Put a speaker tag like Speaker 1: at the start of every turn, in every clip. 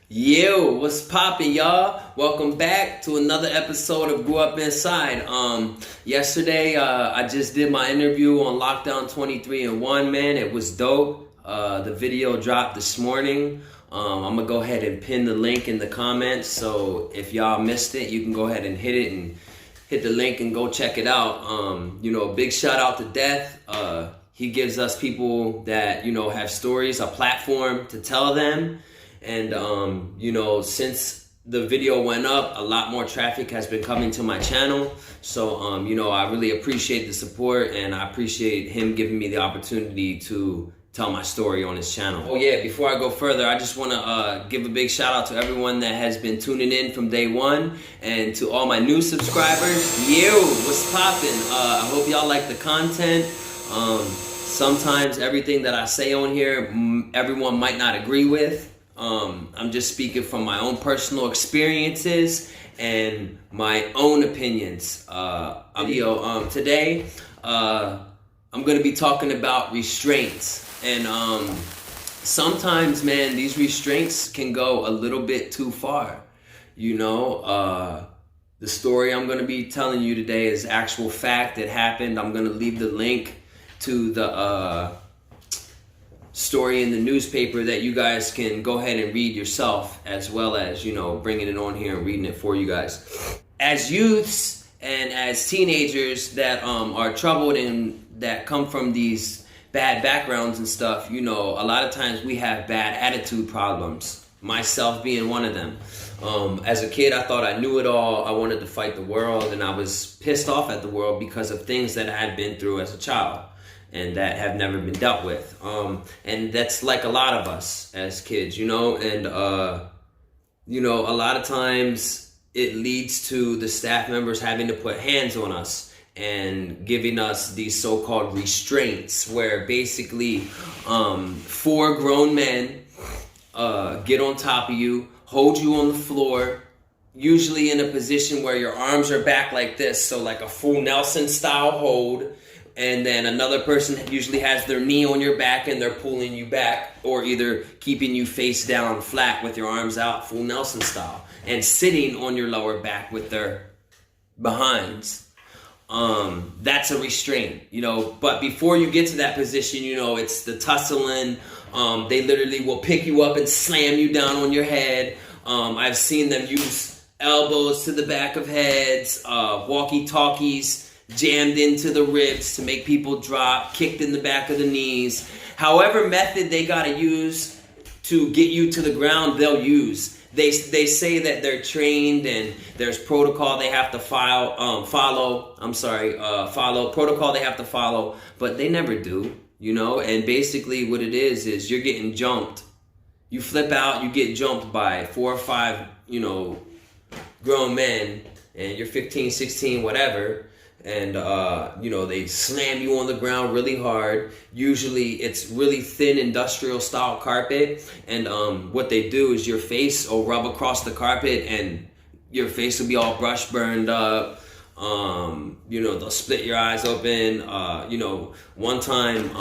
Speaker 1: Yo, what's poppin', y'all? Welcome back to another episode of Grew Up Inside. Yesterday, I just did my interview on Lockdown 23 and 1, man. It was dope. The video dropped this morning. I'm gonna go ahead and pin the link in the comments. So if y'all missed it, you can go ahead and hit it and hit the link and go check it out. Big shout out to Death. He gives us people that, have stories, a platform to tell them. And, since the video went up, a lot more traffic has been coming to my channel. So, I really appreciate the support, and I appreciate him giving me the opportunity to tell my story on his channel. Oh yeah, before I go further, I just want to give a big shout out to everyone that has been tuning in from day one, and to all my new subscribers. Yo, what's poppin'? I hope y'all like the content. Sometimes everything that I say on here, everyone might not agree with. I'm just speaking from my own personal experiences and my own opinions. Today, I'm going to be talking about restraints. And sometimes, man, these restraints can go a little bit too far. The story I'm going to be telling you today is actual fact. It happened. I'm going to leave the link to the story in the newspaper that you guys can go ahead and read yourself, as well as, bringing it on here and reading it for you guys. As youths and as teenagers that are troubled and that come from these bad backgrounds and stuff, a lot of times we have bad attitude problems, myself being one of them. As a kid, I thought I knew it all. I wanted to fight the world, and I was pissed off at the world because of things that I had been through as a child and that have never been dealt with. And that's like a lot of us as kids, and a lot of times it leads to the staff members having to put hands on us and giving us these so-called restraints, where basically 4 grown men get on top of you, hold you on the floor, usually in a position where your arms are back like this, so like a full Nelson style hold. And then another person usually has their knee on your back and they're pulling you back, or either keeping you face down flat with your arms out, full Nelson style, and sitting on your lower back with their behinds. That's a restraint, but before you get to that position, it's the tussling. They literally will pick you up and slam you down on your head. I've seen them use elbows to the back of heads, walkie-talkies jammed into the ribs to make people drop, kicked in the back of the knees. However method they gotta use to get you to the ground, they'll use. They say that they're trained and there's protocol they have to follow protocol they have to follow, but they never do, and basically what it is you're getting jumped. You flip out, you get jumped by 4 or 5, grown men, and you're 15, 16, whatever. And, they slam you on the ground really hard. Usually it's really thin industrial style carpet. And what they do is your face will rub across the carpet and your face will be all brush burned up. They'll split your eyes open. One time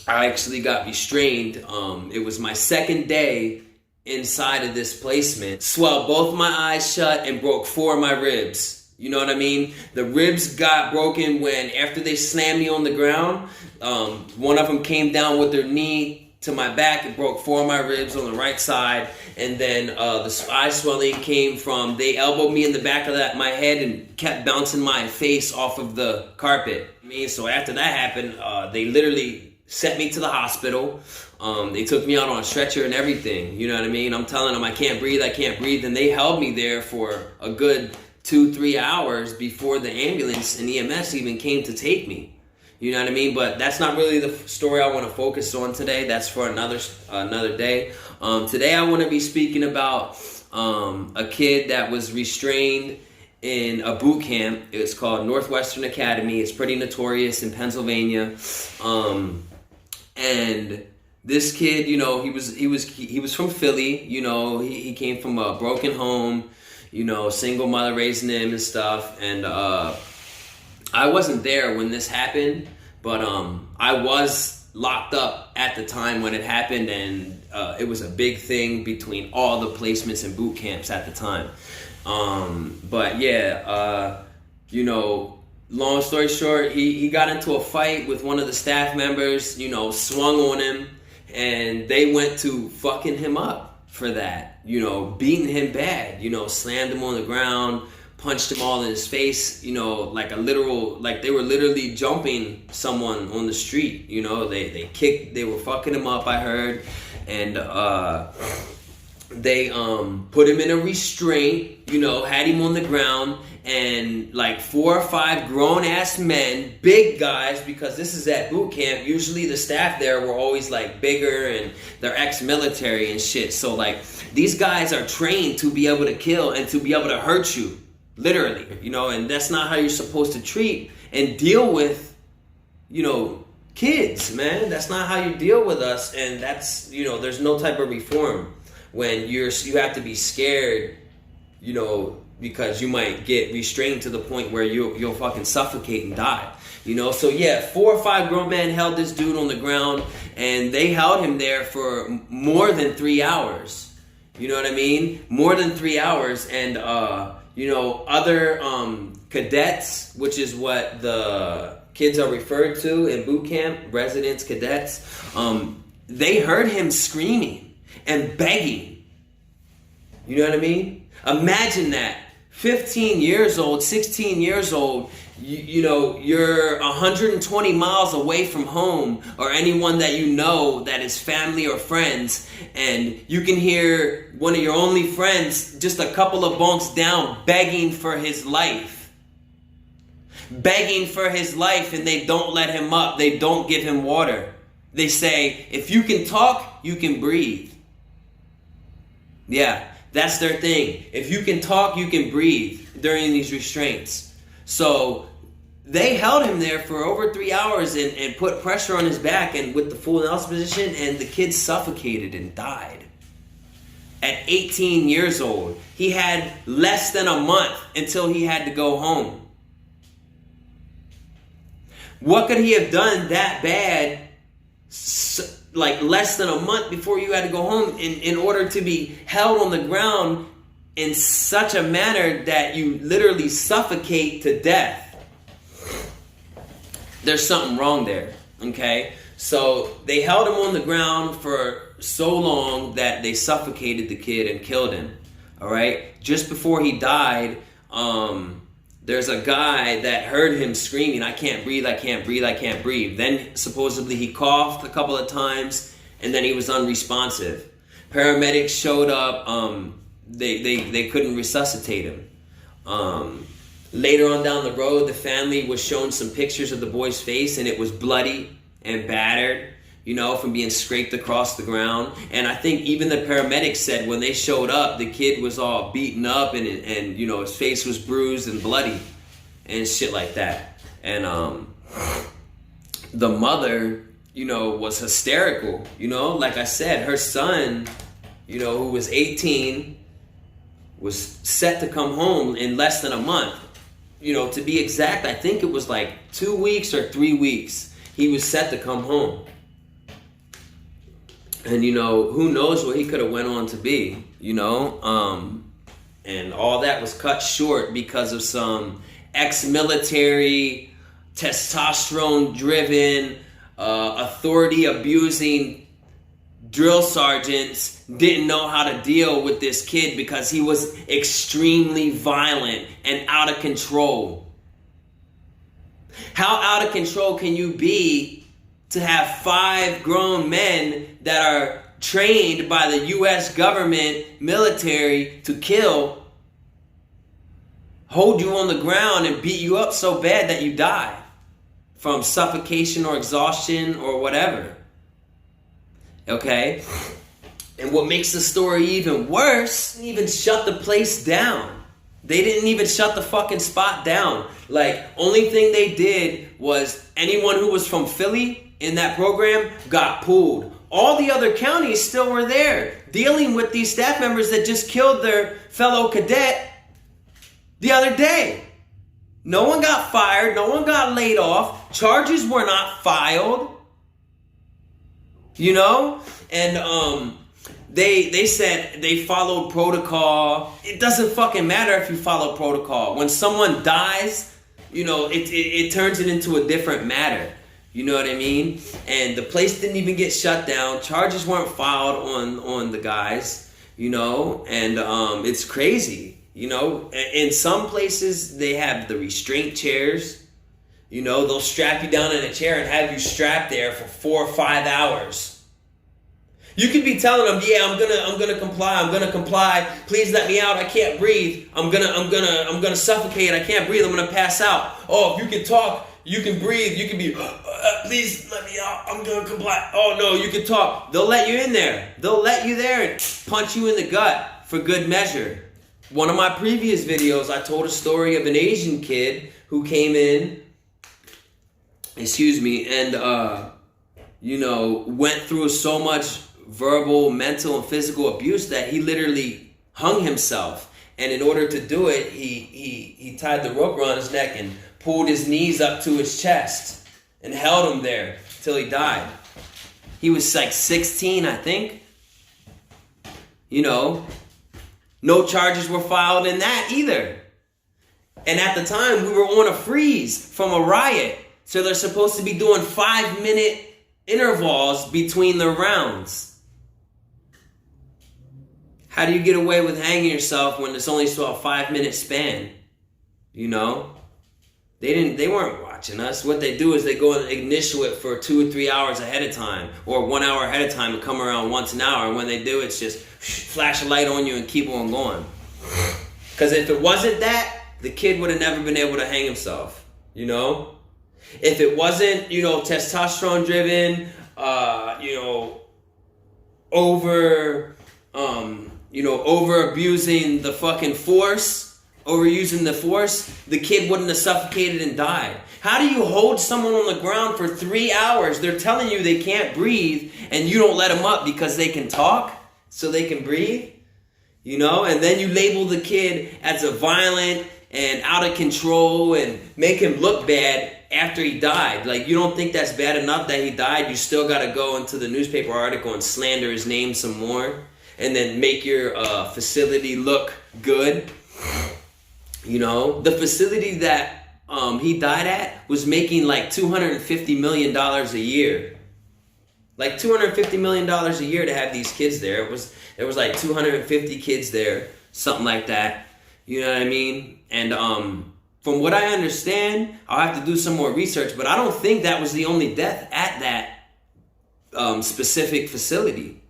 Speaker 1: I actually got restrained. It was my second day inside of this placement. Swelled both my eyes shut and broke 4 of my ribs. You know what I mean? The ribs got broken when, after they slammed me on the ground, one of them came down with their knee to my back and broke 4 of my ribs on the right side. And then the eye swelling came from, they elbowed me in the back of my head and kept bouncing my face off of the carpet. So after that happened, they literally sent me to the hospital. They took me out on a stretcher and everything. You know what I mean? I'm telling them I can't breathe. And they held me there for a good 2-3 hours before the ambulance and EMS even came to take me. You know what I mean? But that's not really the story I want to focus on today. That's for another day. Today I want to be speaking about a kid that was restrained in a boot camp. It's called Northwestern Academy. It's pretty notorious in Pennsylvania. And this kid, he was from Philly. He came from a broken home. Single mother raising him and stuff. And I wasn't there when this happened, but I was locked up at the time when it happened, and it was a big thing between all the placements and boot camps at the time. But yeah, you know, long story short, he got into a fight with one of the staff members, you know, swung on him, and they went to fucking him up for that, you know, beating him bad, you know, slammed him on the ground, punched him all in his face, you know, like they were literally jumping someone on the street, you know, they were fucking him up, I heard, and they put him in a restraint, you know, had him on the ground, and like 4 or 5 grown-ass men, big guys, because this is at boot camp, usually the staff there were always like bigger, and they're ex-military and shit, so like these guys are trained to be able to kill and to be able to hurt you. Literally, you know, and that's not how you're supposed to treat and deal with, you know, kids, man. That's not how you deal with us, and that's, you know, there's no type of reform when you have to be scared, you know, because you might get restrained to the point where you'll fucking suffocate and die, you know. So yeah, 4 or 5 grown men held this dude on the ground, and they held him there for more than 3 hours. You know what I mean? More than 3 hours, and you know, other cadets, which is what the kids are referred to in boot camp, residents, cadets, they heard him screaming and begging. You know what I mean? Imagine that. 15 years old, 16 years old, you know, you're 120 miles away from home or anyone that you know that is family or friends, and you can hear one of your only friends just a couple of bunks down begging for his life. Begging for his life, and they don't let him up. They don't give him water. They say, if you can talk, you can breathe. Yeah, that's their thing. If you can talk, you can breathe during these restraints. So they held him there for over 3 hours and put pressure on his back and with the full Nelson position, and the kid suffocated and died. At 18 years old. He had less than a month until he had to go home. What could he have done that bad, like less than a month before you had to go home, in order to be held on the ground in such a manner that you literally suffocate to death? There's something wrong there, okay? So they held him on the ground for so long that they suffocated the kid and killed him, all right? Just before he died, there's a guy that heard him screaming, I can't breathe, I can't breathe, I can't breathe. Then supposedly he coughed a couple of times, and then he was unresponsive. Paramedics showed up, they couldn't resuscitate him. Later on down the road, the family was shown some pictures of the boy's face, and it was bloody and battered, you know, from being scraped across the ground. And I think even the paramedics said when they showed up, the kid was all beaten up, and you know, his face was bruised and bloody and shit like that. And the mother, you know, was hysterical, you know. Like I said, her son, you know, who was 18, was set to come home in less than a month. You know, to be exact, I think it was like 2 weeks or 3 weeks. He was set to come home. And, you know, who knows what he could have went on to be, you know? And all that was cut short because of some ex-military, testosterone-driven, authority-abusing drill sergeants didn't know how to deal with this kid because he was extremely violent and out of control. How out of control can you be to have 5 grown men that are trained by the U.S. government military to kill, hold you on the ground and beat you up so bad that you die from suffocation or exhaustion or whatever? Okay? And what makes the story even worse, they even shut the place down. They didn't even shut the fucking spot down. Like, only thing they did was anyone who was from Philly in that program got pulled. All the other counties still were there, dealing with these staff members that just killed their fellow cadet the other day. No one got fired. No one got laid off. Charges were not filed. you know? And they said they followed protocol. It doesn't fucking matter if you follow protocol. When someone dies, you know, it turns it into a different matter. You know what I mean? And the place didn't even get shut down. Charges weren't filed on the guys, you know? And it's crazy, you know? In some places, they have the restraint chairs. You know, they'll strap you down in a chair and have you strapped there for 4 or 5 hours. You could be telling them, yeah, I'm gonna comply. Please let me out. I can't breathe. I'm gonna suffocate. I can't breathe. I'm gonna pass out. Oh, if you can talk, you can breathe. You can be, please let me out. I'm gonna comply. Oh no, you can talk. They'll let you in there. They'll let you there and punch you in the gut for good measure. One of my previous videos, I told a story of an Asian kid who came in, and you know, went through so much verbal, mental, and physical abuse that he literally hung himself. And in order to do it, he tied the rope around his neck and pulled his knees up to his chest and held him there till he died. He was like 16, I think. You know, no charges were filed in that either. And at the time, we were on a freeze from a riot. So they're supposed to be doing 5-minute intervals between the rounds. How do you get away with hanging yourself when it's only still a 5-minute span? You know? They weren't watching us. What they do is they go and initial it for 2 or 3 hours ahead of time, or 1 hour ahead of time, and come around once an hour. And when they do, it's just flash a light on you and keep on going. Because if it wasn't that, the kid would have never been able to hang himself. You know? If it wasn't, you know, testosterone driven, you know, over abusing the fucking force, overusing the force, the kid wouldn't have suffocated and died. How do you hold someone on the ground for 3 hours? They're telling you they can't breathe, and you don't let them up because they can talk, so they can breathe, you know? And then you label the kid as a violent and out of control and make him look bad after he died. Like, you don't think that's bad enough that he died? You still got to go into the newspaper article and slander his name some more, and then make your facility look good. You know, the facility that he died at was making like $250 million a year. Like $250 million a year to have these kids there. There was like 250 kids there, something like that. You know what I mean? And from what I understand, I'll have to do some more research, but I don't think that was the only death at that specific facility,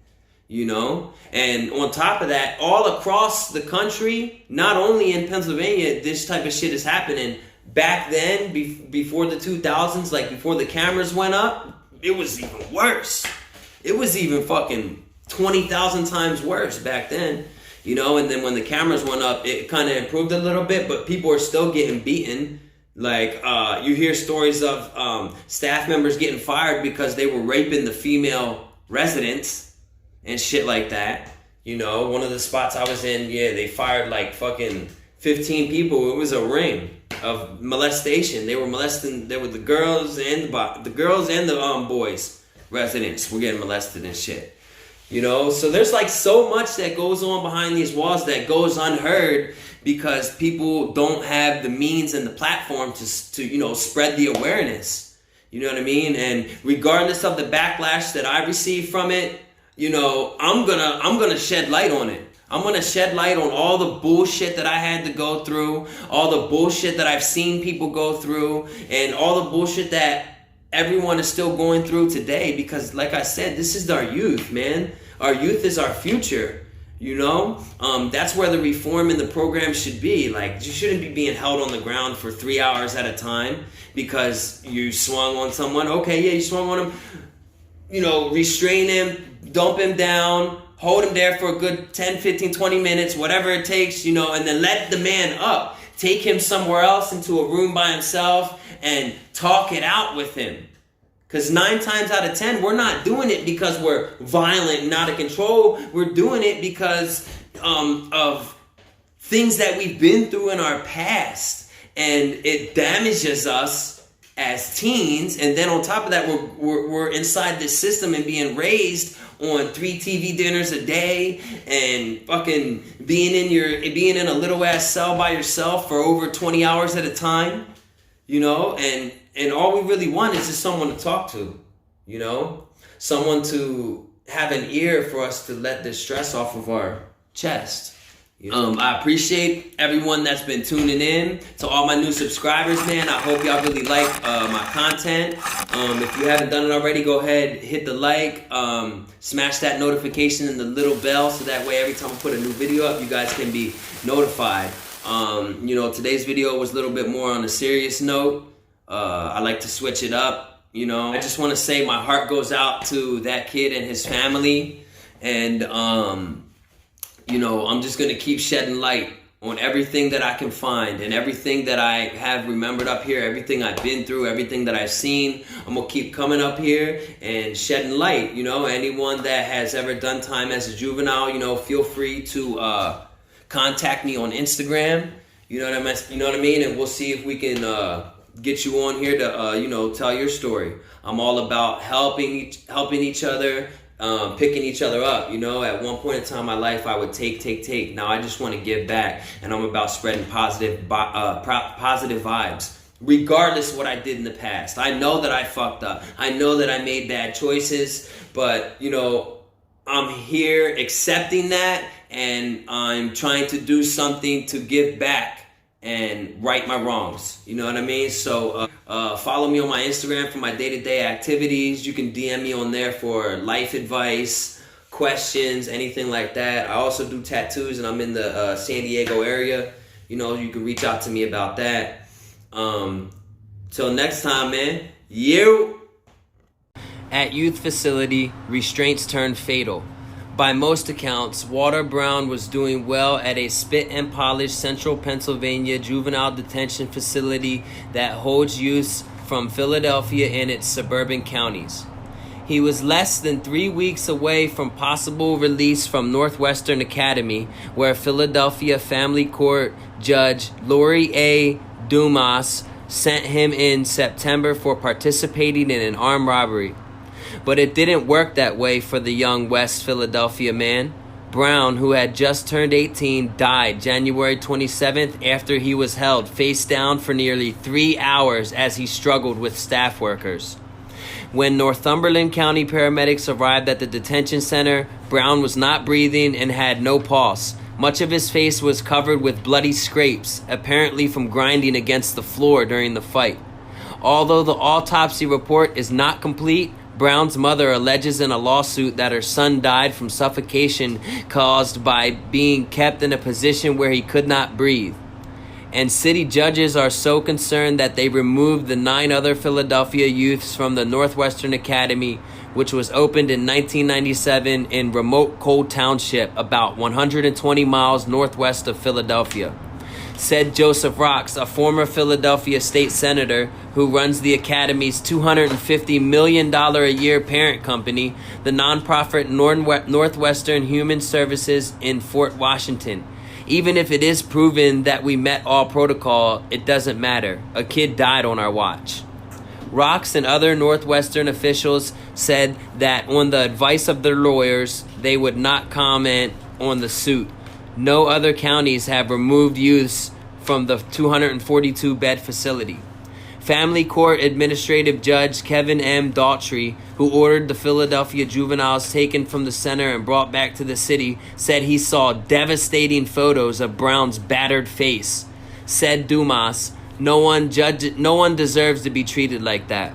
Speaker 1: you know? And on top of that, all across the country, not only in Pennsylvania, this type of shit is happening. Back then, before the 2000s, like before the cameras went up, it was even worse. It was even fucking 20,000 times worse back then. You know, and then when the cameras went up, it kind of improved a little bit, but people are still getting beaten. Like, you hear stories of staff members getting fired because they were raping the female residents and shit like that. You know, one of the spots I was in, yeah, they fired like fucking 15 people. It was a ring of molestation. They were molesting, there were the girls and the boys residents were getting molested and shit. You know, so there's like so much that goes on behind these walls that goes unheard because people don't have the means and the platform to you know, spread the awareness. You know what I mean? And regardless of the backlash that I receive from it, you know, I'm gonna shed light on it. I'm gonna shed light on all the bullshit that I had to go through, all the bullshit that I've seen people go through, and all the bullshit that everyone is still going through today, because like I said, this is our youth, man. Our youth is our future, you know? That's where the reform in the program should be. Like, you shouldn't be being held on the ground for 3 hours at a time because you swung on someone. Okay, yeah, you swung on him. You know, restrain him, dump him down, hold him there for a good 10, 15, 20 minutes, whatever it takes, you know, and then let the man up. Take him somewhere else into a room by himself and talk it out with him. Because 9 times out of 10, we're not doing it because we're violent and out of control. We're doing it because of things that we've been through in our past. And it damages us as teens, and then on top of that, we're inside this system and being raised on 3 TV dinners a day and fucking being in a little ass cell by yourself for over 20 hours at a time, you know, and all we really want is just someone to talk to, you know, someone to have an ear for us to let this stress off of our chest. I appreciate everyone that's been tuning in. To all my new subscribers, man, I hope y'all really like my content. If you haven't done it already, go ahead, hit the like, smash that notification and the little bell so that way every time I put a new video up, you guys can be notified. You know, today's video was a little bit more on a serious note. I like to switch it up, you know. I just want to say my heart goes out to that kid and his family, and you know, I'm just going to keep shedding light on everything that I can find and everything that I have remembered up here, everything I've been through, everything that I've seen. I'm going to keep coming up here and shedding light. You know, anyone that has ever done time as a juvenile, you know, feel free to contact me on Instagram. You know what I mean? And we'll see if we can get you on here to, you know, tell your story. I'm all about helping each other, picking each other up. You know, at one point in time in my life, I would take. Now I just want to give back, and I'm about spreading positive vibes, regardless of what I did in the past. I know that I fucked up. I know that I made bad choices, but you know, I'm here accepting that, and I'm trying to do something to give back and right my wrongs. You know what I mean? So follow me on my Instagram for my day-to-day activities. You can DM me on there for life advice, questions, anything like that. I also do tattoos, and I'm in the San Diego area. You know, you can reach out to me about that. Till next time, man. You. At youth facility, restraints turned fatal. By most accounts, Walter Brown was doing well at a spit and polish Central Pennsylvania juvenile detention facility that holds youths from Philadelphia and its suburban counties. He was less than 3 weeks away from possible release from Northwestern Academy, where Philadelphia Family Court Judge Lori A. Dumas sent him in September for participating in an armed robbery. But it didn't work that way for the young West Philadelphia man. Brown, who had just turned 18, died January 27th after he was held face down for nearly 3 hours as he struggled with staff workers. When Northumberland County paramedics arrived at the detention center, Brown was not breathing and had no pulse. Much of his face was covered with bloody scrapes, apparently from grinding against the floor during the fight. Although the autopsy report is not complete, Brown's mother alleges in a lawsuit that her son died from suffocation caused by being kept in a position where he could not breathe. And city judges are so concerned that they removed the 9 other Philadelphia youths from the Northwestern Academy, which was opened in 1997 in remote Cole Township, about 120 miles northwest of Philadelphia. Said Joseph Rocks, a former Philadelphia state senator who runs the Academy's $250 million a year parent company, the nonprofit Northwestern Human Services in Fort Washington. Even if it is proven that we met all protocol, it doesn't matter. A kid died on our watch. Rocks and other Northwestern officials said that on the advice of their lawyers, they would not comment on the suit. No other counties have removed youths from the 242-bed facility. Family Court Administrative Judge Kevin M. Daughtry, who ordered the Philadelphia juveniles taken from the center and brought back to the city, said he saw devastating photos of Brown's battered face. Said Dumas, no one deserves to be treated like that.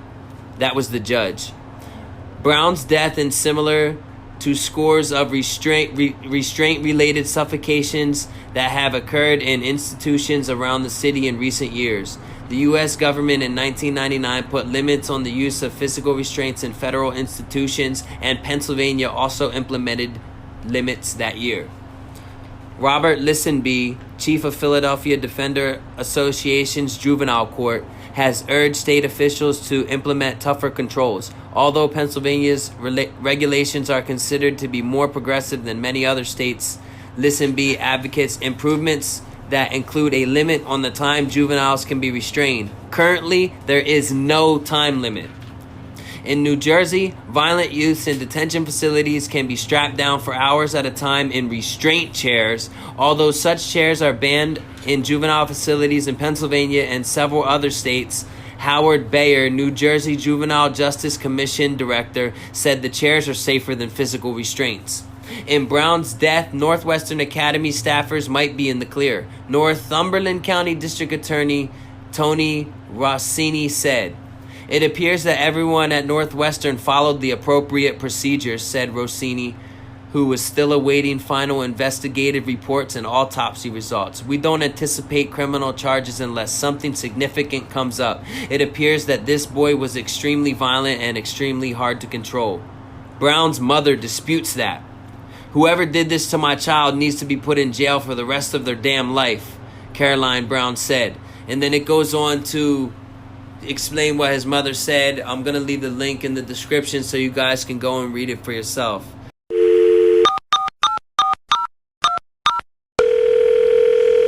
Speaker 1: That was the judge. Brown's death and similar to scores of restraint-related suffocations that have occurred in institutions around the city in recent years. The U.S. government in 1999 put limits on the use of physical restraints in federal institutions, and Pennsylvania also implemented limits that year. Robert Lisenby, chief of Philadelphia Defender Association's Juvenile Court, has urged state officials to implement tougher controls. Although Pennsylvania's regulations are considered to be more progressive than many other states, Lisenby advocates improvements that include a limit on the time juveniles can be restrained. Currently, there is no time limit. In New Jersey, violent youths in detention facilities can be strapped down for hours at a time in restraint chairs, although such chairs are banned in juvenile facilities in Pennsylvania and several other states. Howard Bayer, New Jersey Juvenile Justice Commission director, said the chairs are safer than physical restraints. In Brown's death, Northwestern Academy staffers might be in the clear. Northumberland County District Attorney Tony Rossini said, "It appears that everyone at Northwestern followed the appropriate procedures," said Rossini, who was still awaiting final investigative reports and autopsy results. "We don't anticipate criminal charges unless something significant comes up. It appears that this boy was extremely violent and extremely hard to control." Brown's mother disputes that. "Whoever did this to my child needs to be put in jail for the rest of their damn life," Caroline Brown said. And then it goes on to explain what his mother said. I'm going to leave the link in the description so you guys can go and read it for yourself.